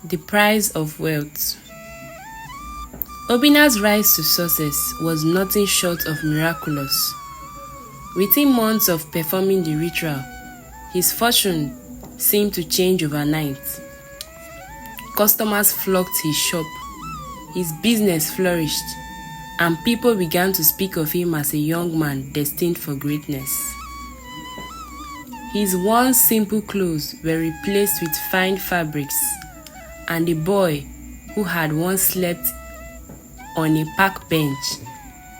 The price of wealth. Obinna's rise to success was nothing short of miraculous. Within months of performing the ritual, his fortune seemed to change overnight. Customers flocked his shop, his business flourished, and people began to speak of him as a young man destined for greatness. His once simple clothes were replaced with fine fabrics, and the boy who had once slept on a park bench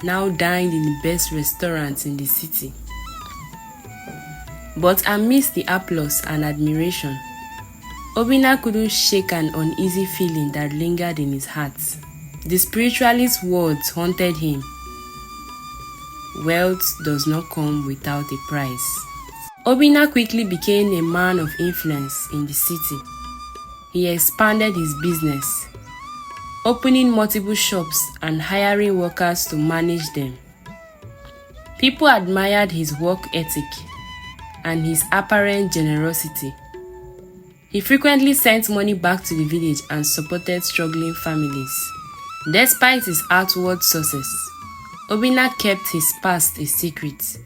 now dined in the best restaurants in the city. But amidst the applause and admiration, Obinna couldn't shake an uneasy feeling that lingered in his heart. The spiritualist's words haunted him. Wealth does not come without a price. Obinna quickly became a man of influence in the city. He expanded his business, opening multiple shops and hiring workers to manage them. People admired his work ethic and his apparent generosity. He frequently sent money back to the village and supported struggling families. Despite his outward success, Obinna kept his past a secret.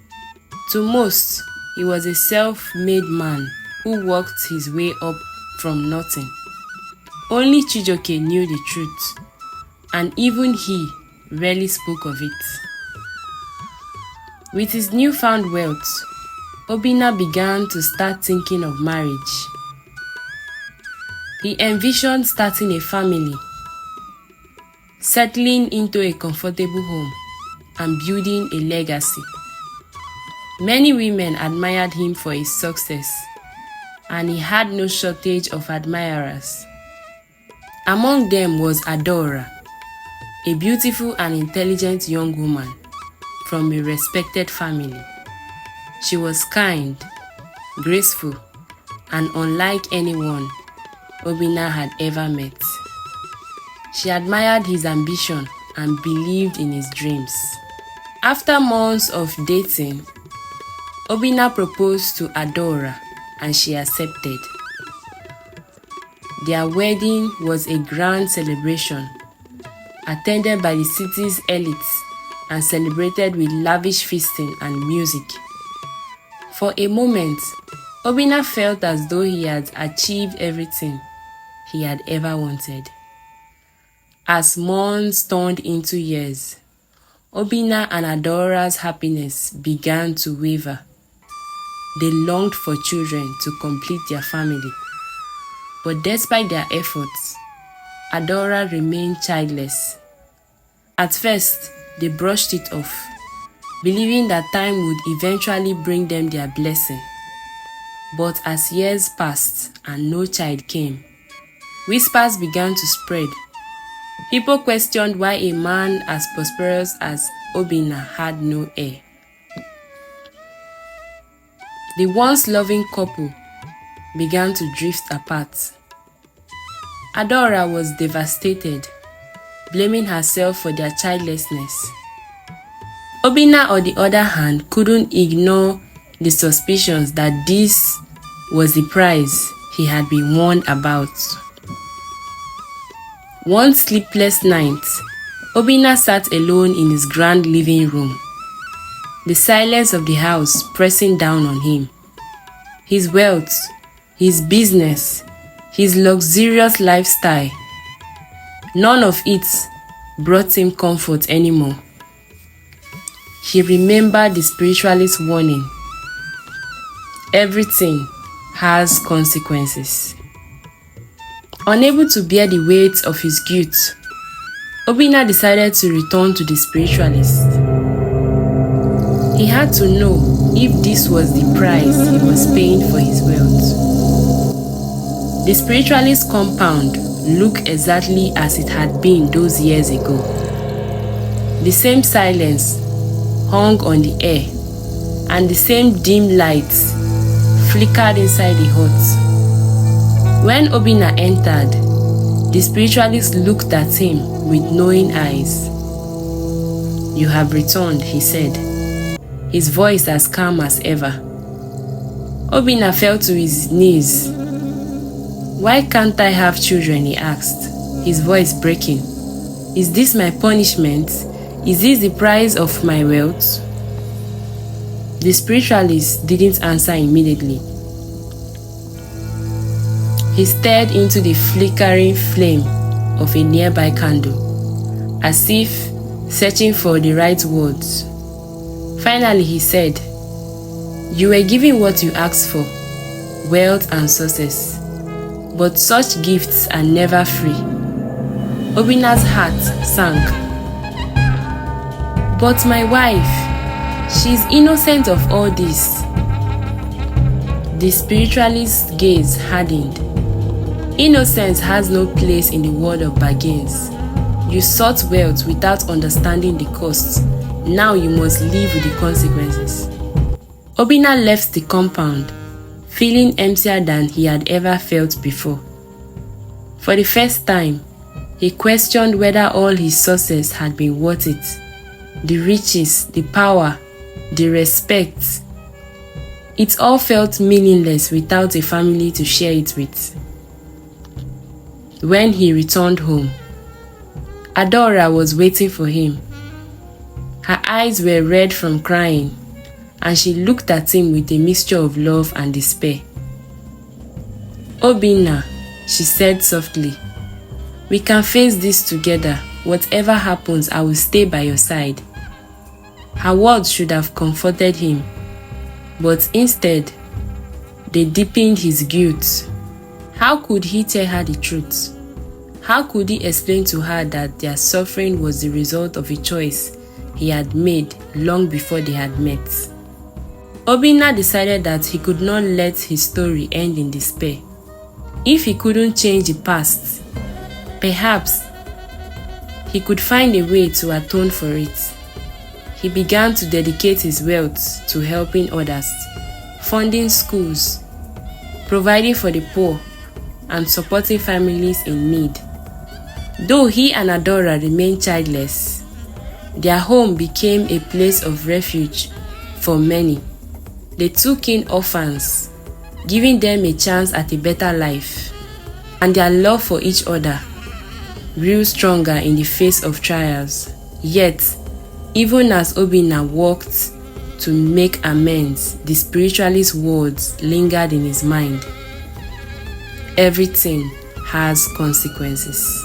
To most, he was a self-made man who worked his way up from nothing. Only Chijioke knew the truth, and even he rarely spoke of it. With his newfound wealth, Obinna began to start thinking of marriage. He envisioned starting a family, settling into a comfortable home, and building a legacy. Many women admired him for his success, and he had no shortage of admirers. Among them was Adaora, a beautiful and intelligent young woman from a respected family. She was kind, graceful, and unlike anyone Obinna had ever met. She admired his ambition and believed in his dreams. After months of dating, Obinna proposed to Adaora and she accepted. Their wedding was a grand celebration, attended by the city's elites and celebrated with lavish feasting and music. For a moment, Obinna felt as though he had achieved everything he had ever wanted. As months turned into years, Obinna and Adaora's happiness began to waver. They longed for children to complete their family. But despite their efforts, Adaora remained childless. At first, they brushed it off, believing that time would eventually bring them their blessing. But as years passed and no child came, whispers began to spread. People questioned why a man as prosperous as Obinna had no heir. The once loving couple began to drift apart. Adaora was devastated, blaming herself for their childlessness. Obinna, on the other hand, couldn't ignore the suspicions that this was the prize he had been warned about. One sleepless night, Obinna sat alone in his grand living room, the silence of the house pressing down on him. His wealth, his business, his luxurious lifestyle, none of it brought him comfort anymore. He remembered the spiritualist's warning. Everything has consequences. Unable to bear the weight of his guilt, Obinna decided to return to the spiritualist. He had to know if this was the price he was paying for his wealth. The spiritualist compound looked exactly as it had been those years ago. The same silence hung on the air, and the same dim lights flickered inside the hut. When Obinna entered, the spiritualist looked at him with knowing eyes. "You have returned," he said, his voice as calm as ever. Obinna fell to his knees. "Why can't I have children?" he asked, his voice breaking. "Is this my punishment? Is this the price of my wealth?" The spiritualist didn't answer immediately. He stared into the flickering flame of a nearby candle, as if searching for the right words. Finally, he said, "You were given what you asked for, wealth and success. But such gifts are never free." Obinna's heart sank. "But my wife, she's innocent of all this." The spiritualist's gaze hardened. Innocence has no place in the world of bargains. You sought wealth without understanding the costs. Now you must live with the consequences. Obinna left the compound, feeling emptier than he had ever felt before. For the first time, he questioned whether all his success had been worth it. The riches, the power, the respect. It all felt meaningless without a family to share it with. When he returned home, Adaora was waiting for him. Her eyes were red from crying, and she looked at him with a mixture of love and despair. "Obinna," she said softly, "we can face this together. Whatever happens, I will stay by your side." Her words should have comforted him, but instead, they deepened his guilt. How could he tell her the truth? How could he explain to her that their suffering was the result of a choice he had made long before they had met? Obinna decided that he could not let his story end in despair. If he couldn't change the past, perhaps he could find a way to atone for it. He began to dedicate his wealth to helping others, funding schools, providing for the poor, and supporting families in need. Though he and Adaora remained childless, their home became a place of refuge for many. They took in orphans, giving them a chance at a better life, and their love for each other grew stronger in the face of trials. Yet, even as Obinna worked to make amends, the spiritualist's words lingered in his mind. Everything has consequences.